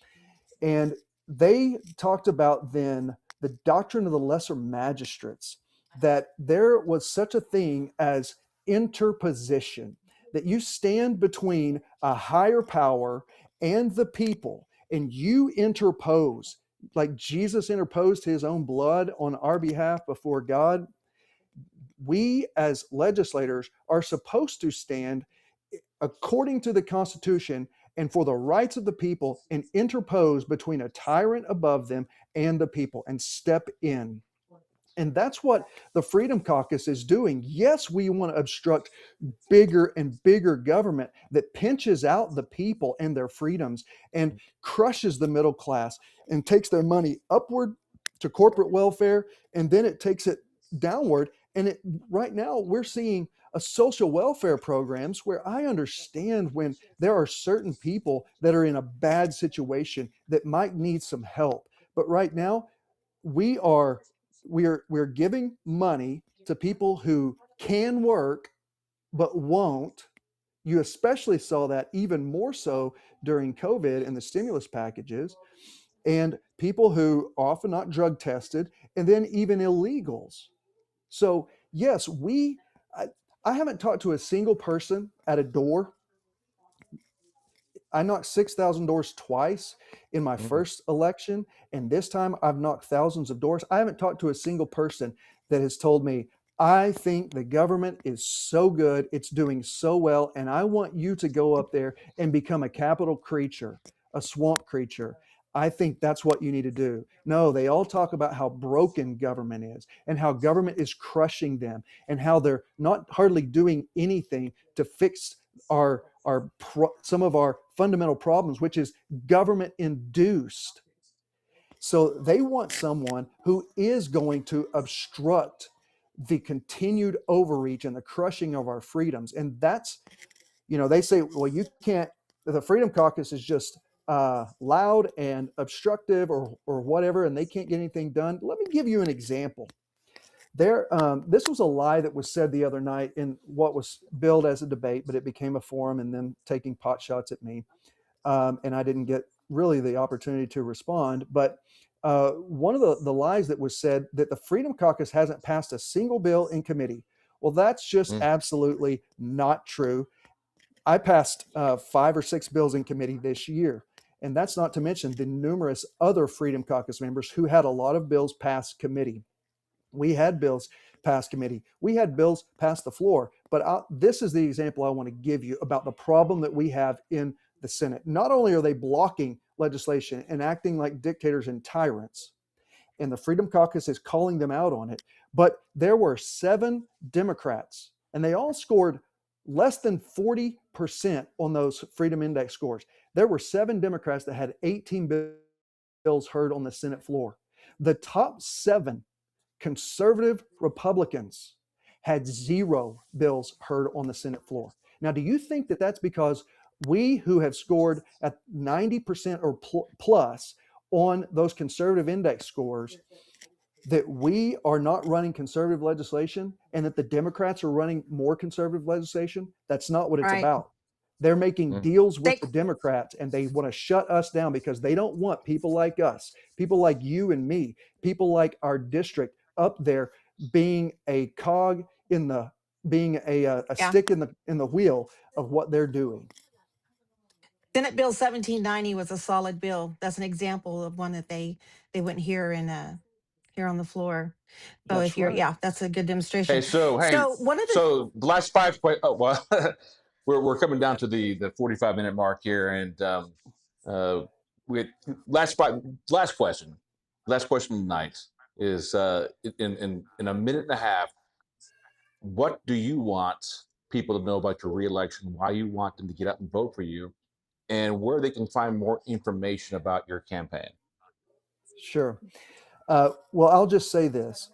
and they talked about then the doctrine of the lesser magistrates, that there was such a thing as interposition, that you stand between a higher power and the people, and you interpose, like Jesus interposed his own blood on our behalf before God. We as legislators are supposed to stand according to the Constitution and for the rights of the people, and interpose between a tyrant above them and the people, and step in. And that's what the Freedom Caucus is doing. Yes, we want to obstruct bigger and bigger government that pinches out the people and their freedoms and crushes the middle class and takes their money upward to corporate welfare, and then it takes it downward. And right now we're seeing a social welfare programs where I understand when there are certain people that are in a bad situation that might need some help. But right now we're giving money to people who can work but won't. You especially saw that even more so during COVID and the stimulus packages, and people who are often not drug tested, and then even illegals. So yes, I haven't talked to a single person at a door. I knocked 6,000 doors twice in my first election, and this time I've knocked thousands of doors. I haven't talked to a single person that has told me, I think the government is so good, it's doing so well, and I want you to go up there and become a capital creature, a swamp creature. I think that's what you need to do. No, they all talk about how broken government is and how government is crushing them and how they're not hardly doing anything to fix some of our fundamental problems, which is government induced. So they want someone who is going to obstruct the continued overreach and the crushing of our freedoms. And that's, they say, well, you can't, the Freedom Caucus is just loud and obstructive or whatever, and they can't get anything done. Let me give you an example. This was a lie that was said the other night in what was billed as a debate, but it became a forum and then taking pot shots at me. And I didn't get really the opportunity to respond. But one of the lies that was said that the Freedom Caucus hasn't passed a single bill in committee. Well, that's just absolutely not true. I passed 5 or 6 bills in committee this year. And that's not to mention the numerous other Freedom Caucus members who had a lot of bills pass committee. We had bills pass committee. We had bills pass the floor. But this is the example I want to give you about the problem that we have in the Senate. Not only are they blocking legislation and acting like dictators and tyrants, and the Freedom Caucus is calling them out on it, but there were 7 Democrats, and they all scored less than 40% on those Freedom Index scores. There were 7 Democrats that had 18 bills heard on the Senate floor. The top 7 conservative Republicans had 0 bills heard on the Senate floor. Now, do you think that that's because we who have scored at 90% or plus on those conservative index scores, that we are not running conservative legislation and that the Democrats are running more conservative legislation? That's not what it's about. They're making deals with the Democrats, and they want to shut us down because they don't want people like us, people like you and me, people like our district up there being a cog in the, being a stick in the wheel of what they're doing. Senate Bill 1790 was a solid bill. That's an example of one that they wouldn't hear here on the floor. So That's right. that's a good demonstration. Hey, so one of the so the last 5 oh well we're coming down to the 45-minute mark here, and we last question tonight is in a minute and a half, what do you want people to know about your reelection, why you want them to get out and vote for you, and where they can find more information about your campaign? Sure. Well, I'll just say this.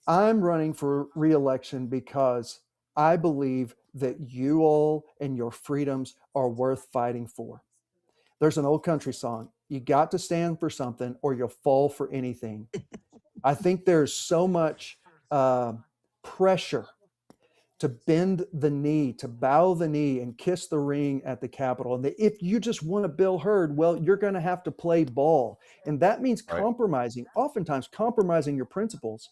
I'm running for reelection because I believe that you all and your freedoms are worth fighting for. There's an old country song. You got to stand for something or you'll fall for anything. I think there's so much pressure to bend the knee, to bow the knee and kiss the ring at the Capitol. And if you just want a bill heard, well, you're going to have to play ball. And that means compromising, oftentimes compromising your principles.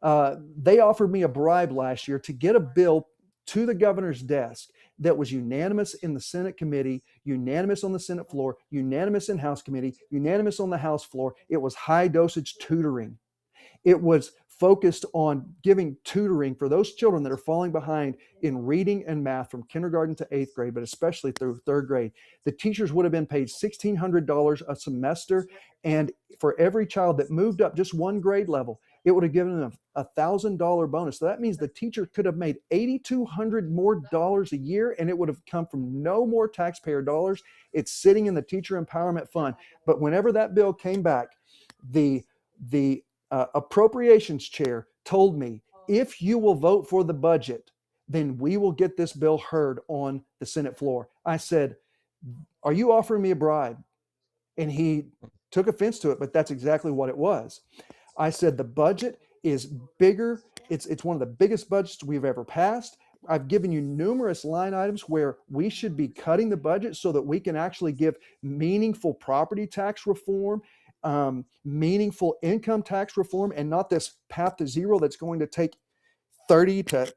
They offered me a bribe last year to get a bill to the governor's desk that was unanimous in the Senate committee, unanimous on the Senate floor, unanimous in House committee, unanimous on the House floor. It was high dosage tutoring. It was focused on giving tutoring for those children that are falling behind in reading and math from kindergarten to 8th grade, but especially through 3rd grade. The teachers would have been paid $1,600 a semester, and for every child that moved up just 1 grade level, it would have given them a $1,000 bonus. So that means the teacher could have made $8,200 more a year, and it would have come from no more taxpayer dollars. It's sitting in the teacher empowerment fund. But whenever that bill came back, the appropriations chair told me, if you will vote for the budget, then we will get this bill heard on the Senate floor. I said, are you offering me a bribe? And he took offense to it, but that's exactly what it was. I said, the budget is bigger. It's one of the biggest budgets we've ever passed. I've given you numerous line items where we should be cutting the budget so that we can actually give meaningful property tax reform, meaningful income tax reform, and not this path to zero that's going to take 30 to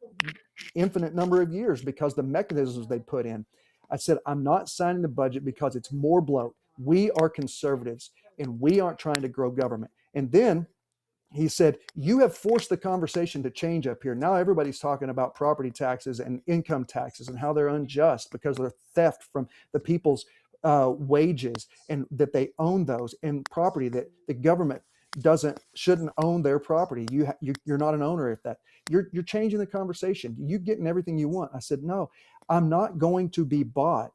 infinite number of years because the mechanisms they put in. I said, I'm not signing the budget because it's more bloat. We are conservatives and we aren't trying to grow government. And then he said, you have forced the conversation to change up here. Now everybody's talking about property taxes and income taxes and how they're unjust because they're theft from the people's wages, and that they own those, and property that the government shouldn't own their property. You're not an owner if that. You're changing the conversation. You getting everything you want. I said, no, I'm not going to be bought.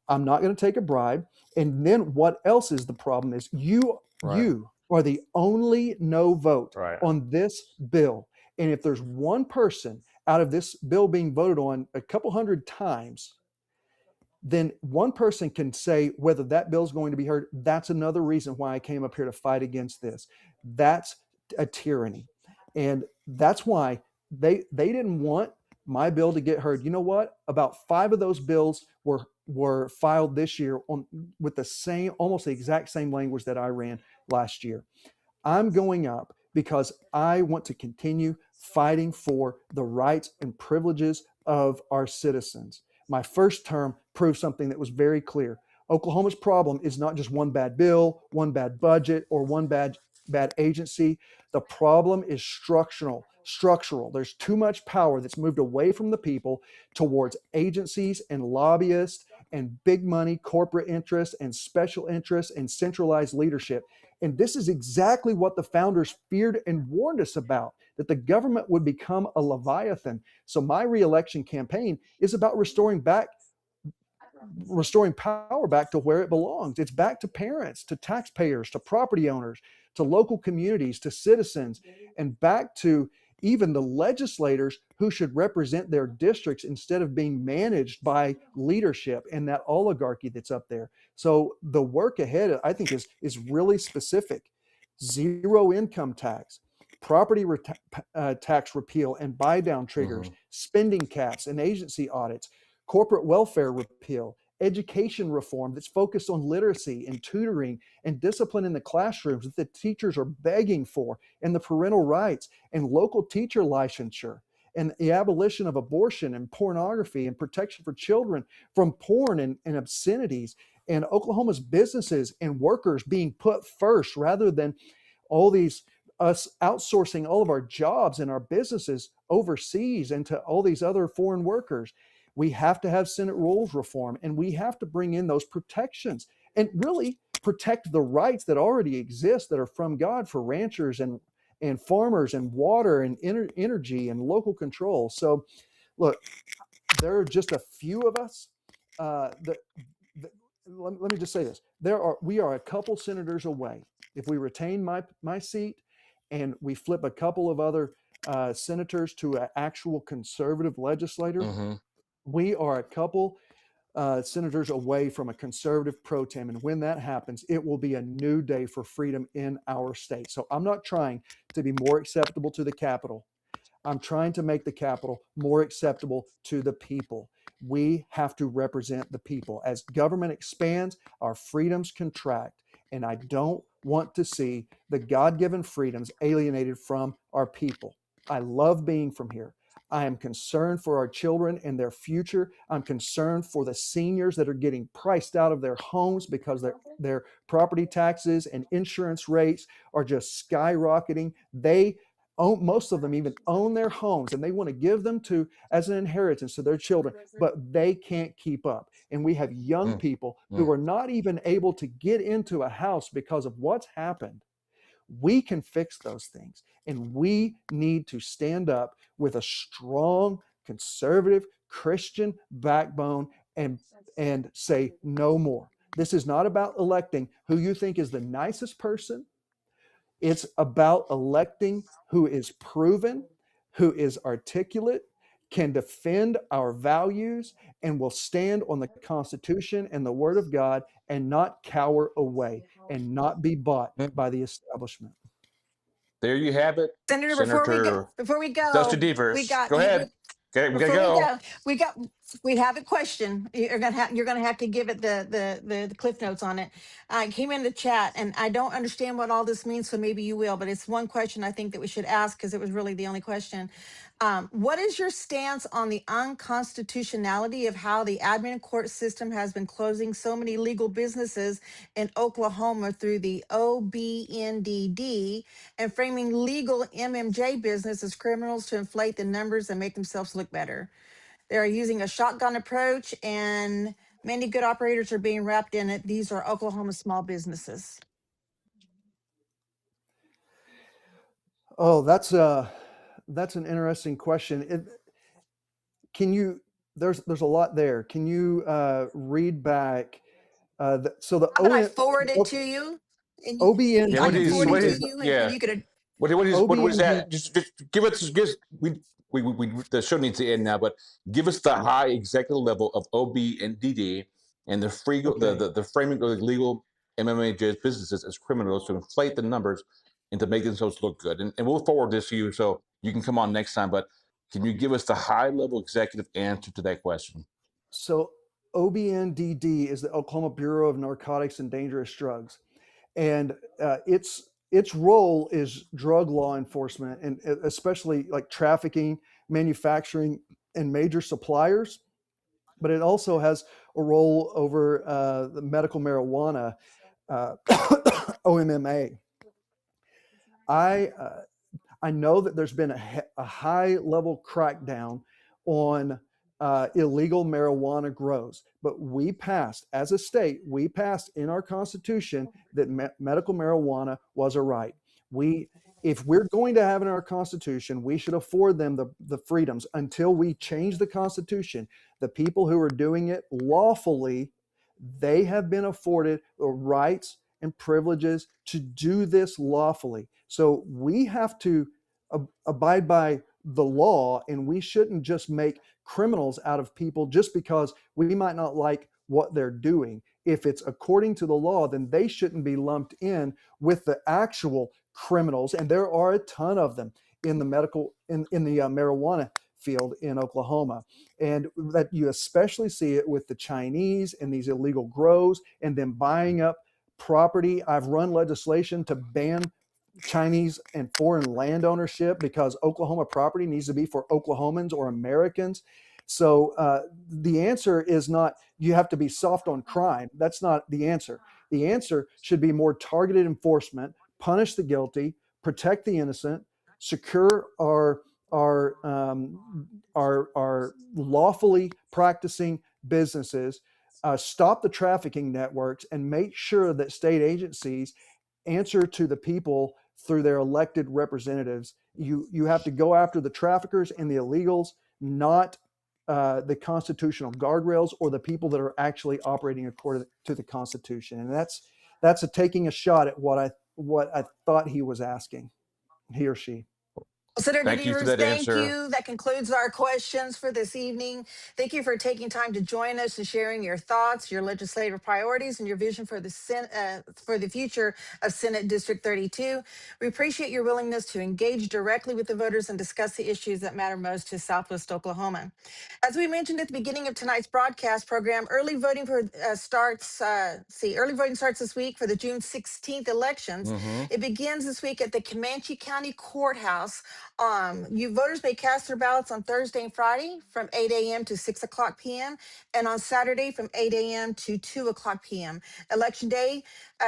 I'm not going to take a bribe. And then what else is the problem is you are the only no vote on this bill. And if there's one person out of this bill being voted on a couple hundred times, then one person can say whether that bill is going to be heard. That's another reason why I came up here to fight against this. That's a tyranny. And that's why they didn't want my bill to get heard. You know what? About 5 of those bills were filed this year with almost the exact same language that I ran last year. I'm going up because I want to continue fighting for the rights and privileges of our citizens. My first term proved something that was very clear. Oklahoma's problem is not just one bad bill, one bad budget, or one bad agency. The problem is structural. There's too much power that's moved away from the people towards agencies and lobbyists and big money corporate interests and special interests and centralized leadership. And this is exactly what the founders feared and warned us about, that the government would become a leviathan. So my reelection campaign is about restoring power back to where it belongs. It's back to parents, to taxpayers, to property owners, to local communities, to citizens, and back to even the legislators who should represent their districts instead of being managed by leadership and that oligarchy that's up there. So the work ahead, I think, is really specific. Zero income tax, property tax repeal and buy down triggers, spending caps and agency audits, corporate welfare repeal, education reform that's focused on literacy and tutoring and discipline in the classrooms that the teachers are begging for, and the parental rights and local teacher licensure, and the abolition of abortion and pornography and protection for children from porn and obscenities, and Oklahoma's businesses and workers being put first rather than us outsourcing all of our jobs and our businesses overseas and to all these other foreign workers. We have to have Senate rules reform, and we have to bring in those protections and really protect the rights that already exist that are from God for ranchers and farmers and water and energy and local control. So look, there are just a few of us. Let me just say this. We are a couple senators away. If we retain my seat and we flip a couple of other senators to an actual conservative legislator, we are a couple senators away from a conservative pro tem. And when that happens, it will be a new day for freedom in our state. So I'm not trying to be more acceptable to the Capitol. I'm trying to make the Capitol more acceptable to the people. We have to represent the people. As government expands, our freedoms contract. And I don't want to see the God-given freedoms alienated from our people. I love being from here. I am concerned for our children and their future. I'm concerned for the seniors that are getting priced out of their homes because their property taxes and insurance rates are just skyrocketing. Most of them even own their homes, and they want to give them as an inheritance to their children, but they can't keep up. And we have young people who are not even able to get into a house because of what's happened. We can fix those things, and we need to stand up with a strong, conservative, Christian backbone and say no more. This is not about electing who you think is the nicest person. It's about electing who is proven, who is articulate, can defend our values, and will stand on the Constitution and the Word of God and not cower away and not be bought by the establishment. There you have it, Senator. Before we go, Dusty Deevers. Go ahead. Okay, we gotta go. We have a question. You're gonna have to give it the cliff notes on it. I came in the chat, and I don't understand what all this means, so maybe you will. But it's one question I think that we should ask because it was really the only question. What is your stance on the unconstitutionality of how the admin court system has been closing so many legal businesses in Oklahoma through the OBNDD and framing legal MMJ business as criminals to inflate the numbers and make themselves look better? They're using a shotgun approach, and Many good operators are being wrapped in it. These are Oklahoma small businesses. Oh, that's an interesting question. There's a lot there. Can you read back? So the How about I forward it to you? And you, Yeah, I what can is forward what it to is you, and yeah? you could. What is OBND. that? Just give us we the show needs to end now, but give us the high executive level of OB and DD and the free Okay. the framing of the legal MMA businesses as criminals to inflate the numbers and to make themselves look good. And we'll forward this to you so you can come on next time. But can you give us the high level executive answer to that question? So OBNDD is the Oklahoma Bureau of Narcotics and Dangerous Drugs, and its role is drug law enforcement, and especially like trafficking, manufacturing, and major suppliers. But it also has a role over the medical marijuana, OMMA. I I know that there's been a high level crackdown on illegal marijuana grows, but as a state, we passed in our Constitution that medical marijuana was a right. If we're going to have it in our Constitution, we should afford them the freedoms until we change the Constitution. The people who are doing it lawfully, they have been afforded the rights and privileges to do this lawfully. So we have to abide by the law, and we shouldn't just make criminals out of people just because we might not like what they're doing. If it's according to the law, then they shouldn't be lumped in with the actual criminals, and there are a ton of them in the marijuana field in Oklahoma. And that you especially see it with the Chinese and these illegal grows and them buying up property. I've run legislation to ban Chinese and foreign land ownership because Oklahoma property needs to be for Oklahomans or Americans. So the answer is not you have to be soft on crime. That's not the answer. The answer should be more targeted enforcement, punish the guilty, protect the innocent, secure our lawfully practicing businesses, stop the trafficking networks, and make sure that state agencies answer to the people through their elected representatives. You have to go after the traffickers and the illegals, not the constitutional guardrails or the people that are actually operating according to the Constitution. And that's taking a shot at what I thought he was asking, he or she. Senator Thank you for Deevers, that thank answer. you. That concludes our questions for this evening. Thank you for taking time to join us and sharing your thoughts, your legislative priorities, and your vision for the future of Senate District 32. We appreciate your willingness to engage directly with the voters and discuss the issues that matter most to Southwest Oklahoma. As we mentioned at the beginning of tonight's broadcast program, early voting starts this week for the June 16th elections. Mm-hmm. It begins this week at the Comanche County Courthouse. You voters may cast their ballots on Thursday and Friday from 8 a.m. to 6 o'clock p.m. and on Saturday from 8 a.m. to 2 o'clock p.m. Election day,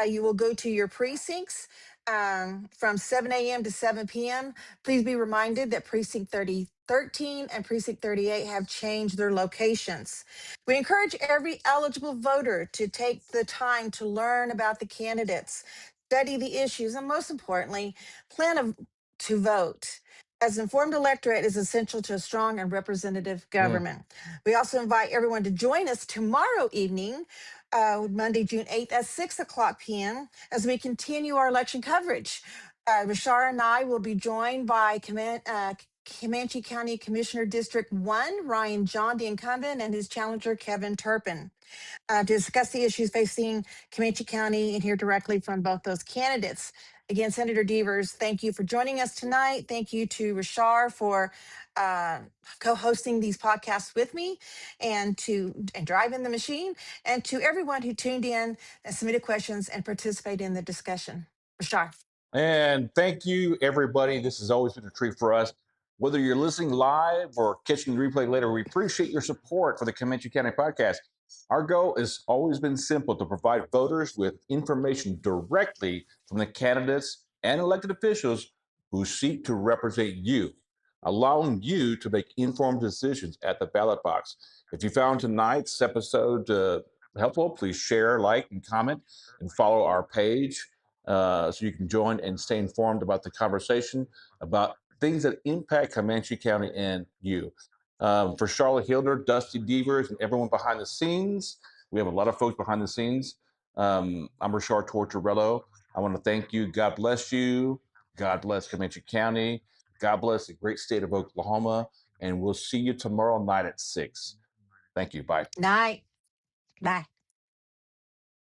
you will go to your precincts from 7 a.m. to 7 p.m. Please be reminded that Precinct 13 and Precinct 38 have changed their locations. We encourage every eligible voter to take the time to learn about the candidates, study the issues, and most importantly, to vote. As informed electorate is essential to a strong and representative government. We also invite everyone to join us tomorrow evening, Monday, June 8th at 6 o'clock p.m. as we continue our election coverage. Rarchar and I will be joined by Comanche County Commissioner District 1, Ryan John, the incumbent, and his challenger, Kevin Turpin, to discuss the issues facing Comanche County and hear directly from both those candidates. Again, Senator Deevers, thank you for joining us tonight. Thank you to Rarchar for co-hosting these podcasts with me and driving the machine, and to everyone who tuned in and submitted questions and participated in the discussion. Rarchar. And thank you, everybody. This has always been a treat for us. Whether you're listening live or catching the replay later, we appreciate your support for the Comanche County Podcast. Our goal has always been simple: to provide voters with information directly from the candidates and elected officials who seek to represent you. allowing you to make informed decisions at the ballot box. If you found tonight's episode helpful, please share, like, and comment, and follow our page so you can join and stay informed about the conversation about things that impact Comanche County and you. For Sharla, Hildner, Dusty Deevers, and everyone behind the scenes, we have a lot of folks behind the scenes. I'm Rarchar Tortorello. I want to thank you. God bless you. God bless Comanche County. God bless the great state of Oklahoma. And we'll see you tomorrow night at 6. Thank you. Bye. Night. Bye.